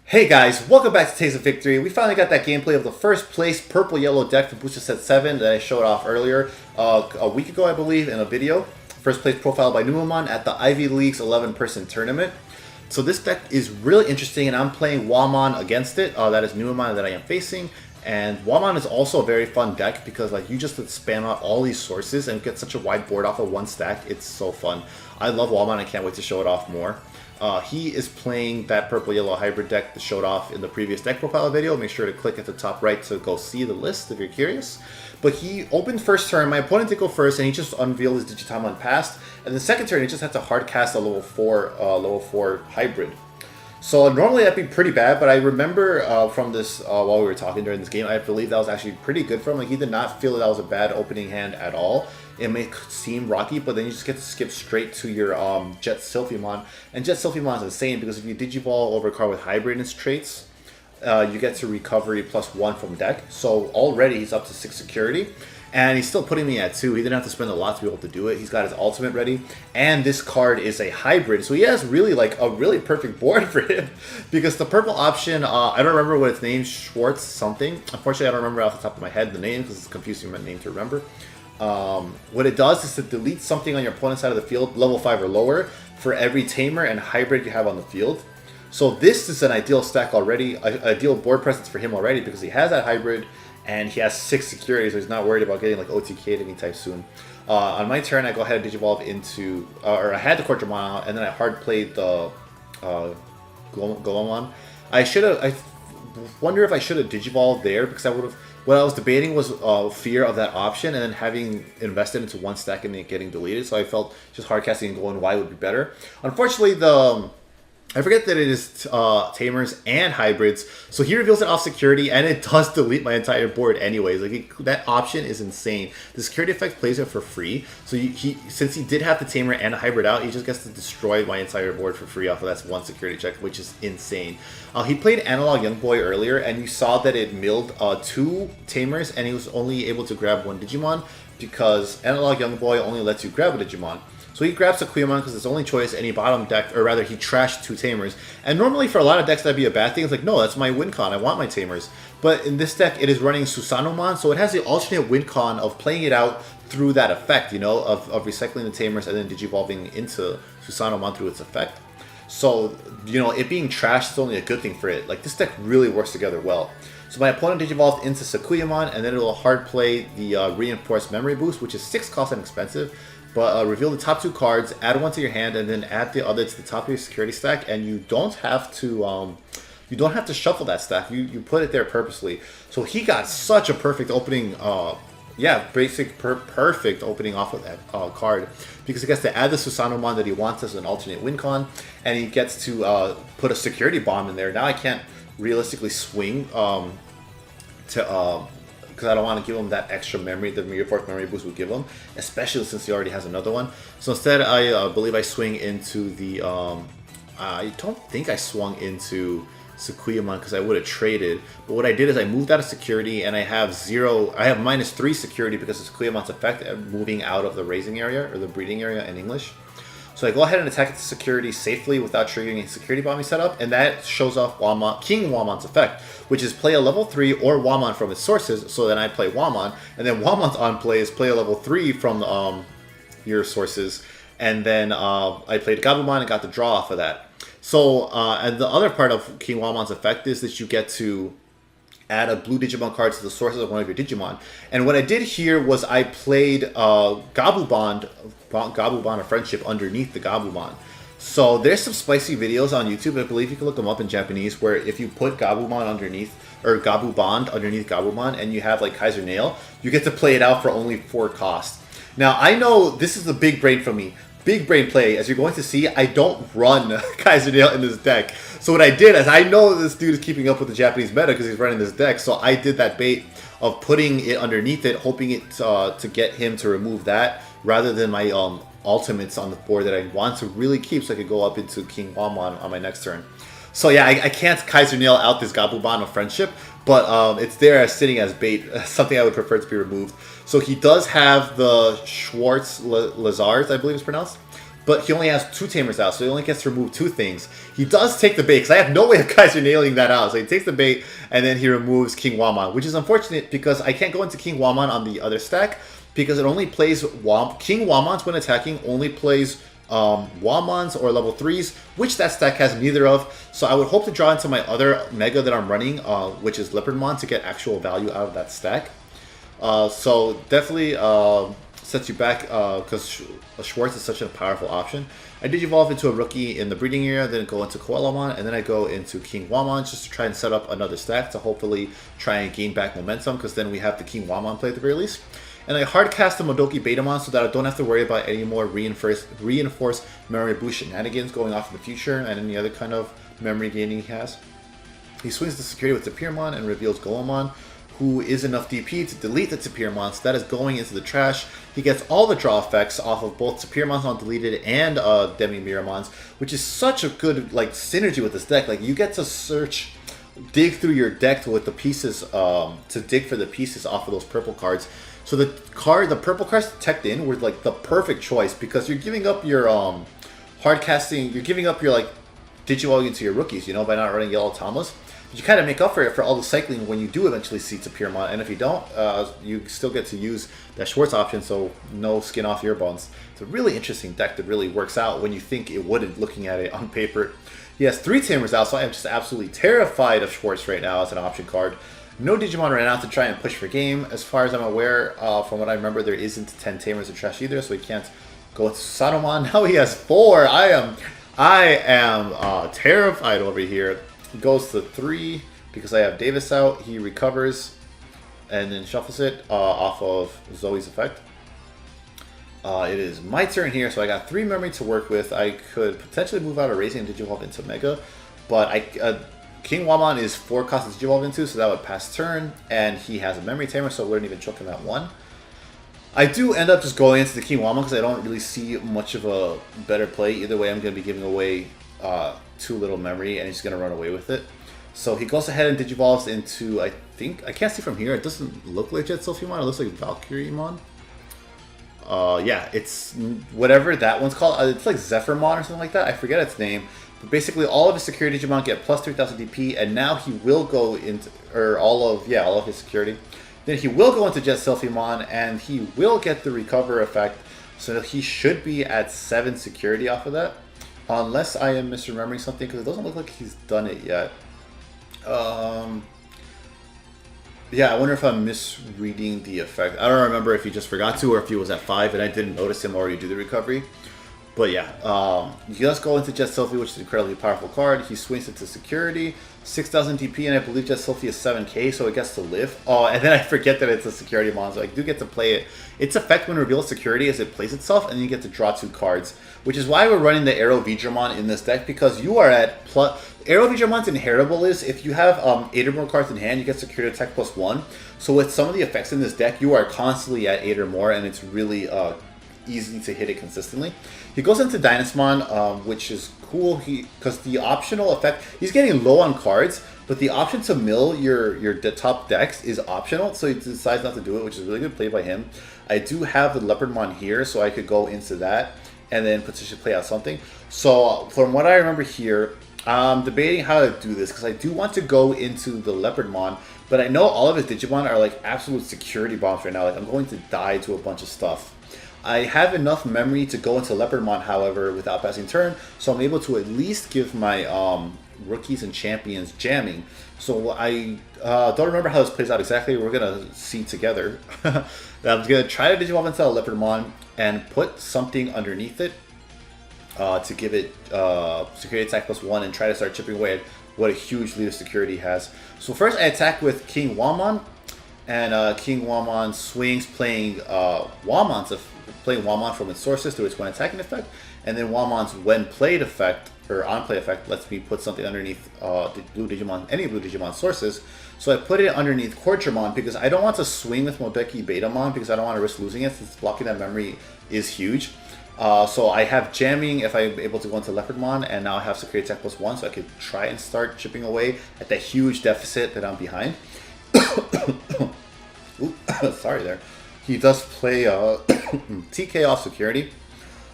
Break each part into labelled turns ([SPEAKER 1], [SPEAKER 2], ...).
[SPEAKER 1] Hey guys, welcome back to Taste of Victory. We finally got that gameplay of the first place purple-yellow deck from Booster Set 7 that I showed off earlier, a week ago I believe, in a video. First place profile by Numemon at the Ivy Leagues 11-person tournament. So this deck is really interesting and I'm playing Whamon against it. That is Numemon that I am facing. And Whamon is also a very fun deck because like you just spam out all these sources and get such a wide board off of one stack. It's so fun. I love Whamon. I can't wait to show it off more. He is playing that purple-yellow hybrid deck that showed off in the previous deck profile video. Make sure to click at the top right to go see the list if you're curious. But he opened first turn, my opponent did go first, and he just unveiled his Digimon Past. And the second turn, he just had to hard cast a level 4 hybrid. So normally that'd be pretty bad, but I remember from this, while we were talking during this game, I believe that was actually pretty good for him. Like, he did not feel that was a bad opening hand at all. It may seem rocky, but then you just get to skip straight to your Jet Sylphimon. And Jet Sylphimon is insane because if you Digivolve over a card with hybrid in its traits, you get to recovery +1 from deck. So already he's up to 6 security. And he's still putting me at 2. He didn't have to spend a lot to be able to do it. He's got his ultimate ready. And this card is a hybrid. So he has really like a really perfect board for him. Because the purple option, I don't remember what its name, Schwartz something. Unfortunately, I don't remember off the top of my head the name because it's a confusing name to remember. What it does is to delete something on your opponent's side of the field, level 5 or lower, for every tamer and hybrid you have on the field. So this is an ideal stack already, ideal board presence for him already because he has that hybrid and he has 6 security, so he's not worried about getting like OTK'd anytime soon. On my turn, I go ahead and Digivolve into, or I had the Coredramon out, and then I hard played the Gomamon. I wonder if I should have Digivolved there because I would have. What I was debating was fear of that option and then having invested into one stack and it getting deleted. So I felt just hard casting and going Y would be better. Unfortunately, I forget that it is tamers and hybrids. So he reveals it off security and it does delete my entire board anyways. Like that option is insane. The security effect plays it for free. So since he did have the tamer and a hybrid out, he just gets to destroy my entire board for free off of that one security check, which is insane. He played Analog Young Boy earlier and you saw that it milled 2 tamers and he was only able to grab 1 Digimon because Analog Young Boy only lets you grab a Digimon. So he grabs a Coelamon because it's the only choice, and he bottom decked, or rather he trashed 2 tamers. And normally for a lot of decks that'd be a bad thing. It's like, no, that's my win con, I want my tamers. But in this deck it is running Susanomon, so it has the alternate win con of playing it out through that effect, you know, of recycling the tamers and then digivolving into Susanomon through its effect. So, you know, it being trashed is only a good thing for it. Like, this deck really works together well. So my opponent digivolved into Coelamon, and then it will hard play the Reinforced Memory Boost, which is 6 cost and expensive. But reveal the top 2 cards, add 1 to your hand, and then add the other to the top of your security stack. And you don't have to shuffle that stack. You put it there purposely. So he got such a perfect opening. Perfect opening off of that card because he gets to add the Susanomon that he wants as an alternate win con, and he gets to put a security bomb in there. Now I can't realistically swing because I don't want to give him that extra memory that Reinforced Memory Boost would give him, especially since he already has another one. So instead, I believe I swing into the. I don't think I swung into Coelamon because I would have traded. But what I did is I moved out of security and I have -3 security because it's Coeamon's effect at moving out of the raising area or the breeding area in English. So I go ahead and attack the security safely without triggering a security bombing setup, and that shows off KingWhamon's effect, which is play a level 3 or Whamon from its sources. So then I play Whamon, and then Whamon's on play is play a level 3 from your sources, and then I played Gabumon and got the draw off of that. So and the other part of KingWhamon's effect is that you get to add a blue Digimon card to the sources of one of your Digimon. And what I did here was I played Gabumon of Friendship underneath the Gabumon. So there's some spicy videos on YouTube, I believe you can look them up in Japanese, where if you put Gabumon underneath, or Gabubond underneath Gabumon, and you have like Kaiser Nail, you get to play it out for only 4 cost. Now I know this is the big brain for me. Big brain play, as you're going to see, I don't run Kaiser Nail in this deck. So what I did is, I know this dude is keeping up with the Japanese meta because he's running this deck, so I did that bait of putting it underneath it, hoping it to get him to remove that, rather than my ultimates on the board that I want to really keep so I could go up into KingWhamon on my next turn. So yeah, I can't Kaiser Nail out this Gabumon of Friendship, but it's there as sitting as bait, something I would prefer to be removed. So he does have the Schwartz Lazars, I believe it's pronounced. but he only has 2 Tamers out, so he only gets to remove 2 things. He does take the bait, because I have no way of guys are nailing that out. So he takes the bait, and then he removes KingWhamon, which is unfortunate because I can't go into KingWhamon on the other stack, because it only plays KingWhamon's when attacking, only plays Whamons or level 3s, which that stack has neither of. So I would hope to draw into my other Mega that I'm running, which is Leopardmon, to get actual value out of that stack. So definitely sets you back because Schwartz is such a powerful option. I did evolve into a rookie in the breeding area, then go into Coelamon, and then I go into KingWhamon just to try and set up another stack to hopefully try and gain back momentum, because then we have the KingWhamon play at the very least. And I hard cast the ModokiBetamon so that I don't have to worry about any more reinforced memory boost shenanigans going off in the future and any other kind of memory gaining he has. He swings the security with Tabletop and reveals Gomamon, who is enough DP to delete the Tabletop, so that is going into the trash. He gets all the draw effects off of both Tabletop on deleted and Demi-Miramons, which is such a good like synergy with this deck. Like, you get to dig through your deck with the pieces, to dig for the pieces off of those purple cards. So the purple cards Teched in were like the perfect choice, because you're giving up your hard casting, you're giving up your like Digivolving into your rookies, you know, by not running Yellow Tamas. But you kind of make up for it for all the cycling when you do eventually see Tabletop, and if you don't, you still get to use that Schwartz option, so no skin off your bones. It's a really interesting deck that really works out when you think it wouldn't, looking at it on paper. He has 3 Tamers out, so I am just absolutely terrified of Schwartz right now as an option card. No Digimon ran out to try and push for game. As far as I'm aware, from what I remember, there isn't 10 Tamers in trash either, so he can't go into Sanomon. Now he has 4. I am terrified over here. He goes to 3 because I have Davis out. He recovers and then shuffles it off of Zoe's effect. It is my turn here, so I got 3 memory to work with. I could potentially move out of Racing and Digivolve into Mega, but KingWhamon is 4 cost to Digivolve into, so that would pass turn, and he has a memory tamer, so I wouldn't even choke him at 1. I do end up just going into the KingWhamon because I don't really see much of a better play. Either way, I'm going to be giving away 2 little memory, and he's going to run away with it. So he goes ahead and Digivolves into, I think, I can't see from here, it doesn't look like Jet Sylphimon, it looks like Valkyriemon. Yeah, it's whatever that one's called. It's like Zephyrmon or something like that. I forget its name. But basically, all of his security Digimon get plus 3,000 DP, and now he will go into, or all of his security. Then he will go into Jet Sylphimon, and he will get the recover effect. So he should be at 7 security off of that, unless I am misremembering something, because it doesn't look like he's done it yet. Yeah, I wonder if I'm misreading the effect. I don't remember if he just forgot to or if he was at 5 and I didn't notice him already do the recovery. But yeah, he does go into Jet Sylphie, which is an incredibly powerful card. He swings into security, 6,000 DP, and I believe Jet Sylphie is 7k, so it gets to live. Oh, and then I forget that it's a security monster. I do get to play it. Its effect when revealed security is it plays itself, and then you get to draw 2 cards, which is why we're running the Arrow Veemon in this deck, because you are at plus. Arrow Veemon's inheritable is if you have 8 or more cards in hand, you get security attack plus 1. So with some of the effects in this deck, you are constantly at 8 or more, and it's really easy to hit it consistently. He goes into Dynasmon, which is cool because the optional effect, he's getting low on cards, but the option to mill your top decks is optional, so he decides not to do it, which is really good play by him. I do have the Leopardmon here, so I could go into that and then potentially play out something. So from what I remember here, I'm debating how to do this because I do want to go into the Leopardmon, but I know all of his Digimon are like absolute security bombs right now. Like, I'm going to die to a bunch of stuff. I have enough memory to go into Leopardmon, however, without passing turn, so I'm able to at least give my rookies and champions jamming. So I don't remember how this plays out exactly. We're going to see together. I'm going to try to Digivolve into a Leopardmon and put something underneath it to give it security attack plus 1 and try to start chipping away at what a huge lead of security he has. So first I attack with KingWhamon, and KingWhamon swings playing Whamon from its sources through its when attacking effect, and then Whamon's when played effect, or on play effect, lets me put something underneath the blue Digimon, any blue Digimon sources. So I put it underneath Coredramon because I don't want to swing with ModokiBetamon because I don't want to risk losing it since blocking that memory is huge. So I have jamming if I'm able to go into Leopardmon, and now I have security attack plus 1, so I could try and start chipping away at that huge deficit that I'm behind. Ooh, sorry there. He does play TK off security,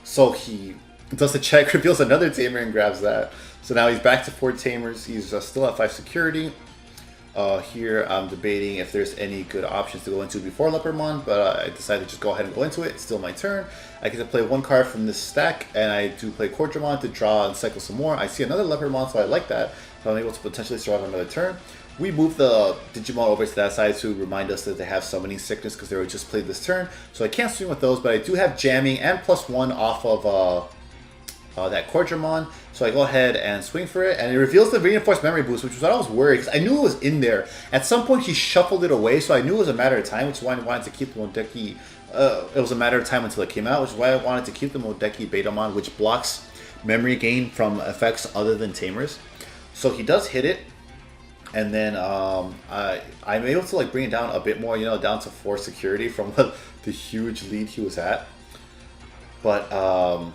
[SPEAKER 1] so he does the check, reveals another tamer and grabs that. So now he's back to 4 tamers. He's still at 5 security. Here I'm debating if there's any good options to go into before Leopardmon, but I decided to just go ahead and go into it. It's still my turn. I get to play 1 card from this stack, and I do play Coredramon to draw and cycle some more. I see another Leopardmon, so I like that. So I'm able to potentially survive another turn. We move the Digimon over to that side to remind us that they have summoning sickness because they were just played this turn. So I can't swing with those, but I do have jamming and +1 off of that Coredramon. So I go ahead and swing for it, and it reveals the reinforced memory boost, which was what I was worried because I knew it was in there. At some point he shuffled it away, so I knew it was a matter of time, which is why I wanted to keep the Modeki. It was a matter of time until it came out, which is why I wanted to keep the ModokiBetamon, which blocks memory gain from effects other than tamers. So he does hit it, and then I'm able to like bring it down a bit more, you know, down to 4 security from the huge lead he was at. But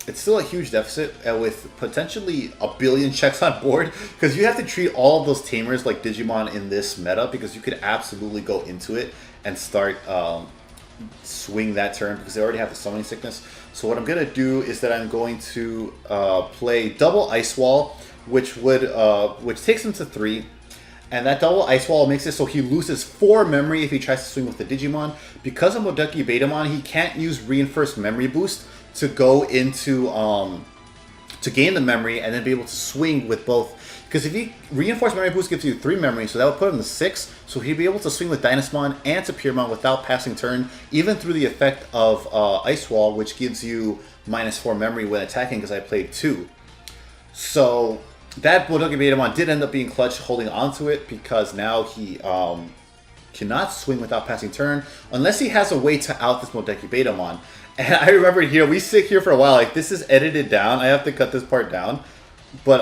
[SPEAKER 1] it's still a huge deficit with potentially a billion checks on board, because you have to treat all of those tamers like Digimon in this meta, because you could absolutely go into it and start swing that turn because they already have the summoning sickness. So what I'm going to do is that I'm going to play double Ice Wall, which takes him to 3. And that double Ice Wall makes it so he loses 4 memory if he tries to swing with the Digimon. Because of ModokiBetamon, he can't use Reinforced Memory Boost to go into to gain the memory and then be able to swing with both. Because if he Reinforced Memory Boost gives you 3 memory, so that would put him to 6. So he'd be able to swing with Dynasmon and Tapirmon without passing turn, even through the effect of Ice Wall, which gives you -4 memory when attacking because I played 2. So that ModokiBetamon did end up being clutch holding onto it, because now he cannot swing without passing turn unless he has a way to out this ModokiBetamon. And I remember here, we sit here for a while, like this is edited down, I have to cut this part down, but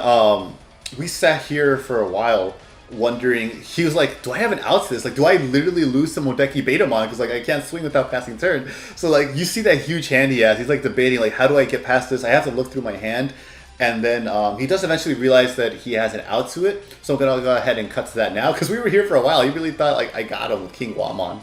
[SPEAKER 1] we sat here for a while wondering, he was like, do I have an out to this? Like, do I literally lose to ModokiBetamon because like I can't swing without passing turn? So like you see that huge hand he has, he's like debating like, how do I get past this? I have to look through my hand. And then he does eventually realize that he has an out to it. So I'm going to go ahead and cut to that now, because we were here for a while. He really thought like I got him with KingWhamon.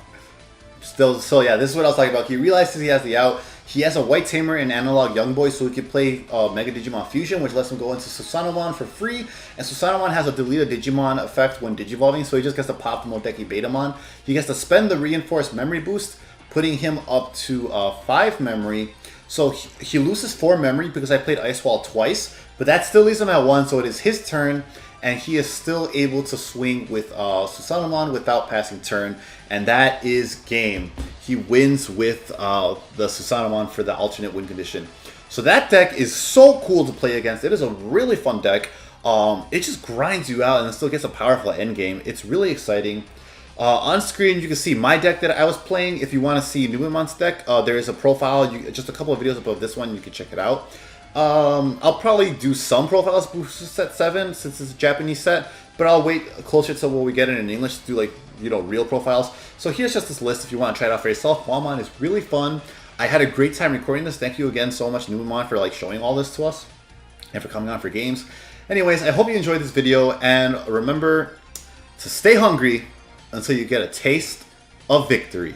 [SPEAKER 1] Still, so yeah, this is what I was talking about. He realizes he has the out. He has a white tamer in Analog Young Boy, so he can play Mega Digimon Fusion, which lets him go into Susanomon for free. And Susanomon has a delete a Digimon effect when Digivolving, so he just gets to pop the ModokiBetamon. He gets to spend the Reinforced Memory Boost, putting him up to 5 memory. So he loses 4 memory because I played Ice Wall twice, but that still leaves him at 1, so it is his turn, and he is still able to swing with Susanomon without passing turn, and that is game. He wins with the Susanomon for the alternate win condition. So that deck is so cool to play against. It is a really fun deck. It just grinds you out and it still gets a powerful end game. It's really exciting. On screen, you can see my deck that I was playing. If you want to see Numemon's deck, there is a profile. Just a couple of videos above this one. You can check it out. I'll probably do some profiles for set 7 since it's a Japanese set, but I'll wait closer to when we get it in English to do like, you know, real profiles. So here's just this list if you want to try it out for yourself. Whamon is really fun. I had a great time recording this. Thank you again so much, Numemon, for like showing all this to us and for coming on for games. Anyways, I hope you enjoyed this video, and remember to stay hungry until you get a taste of victory.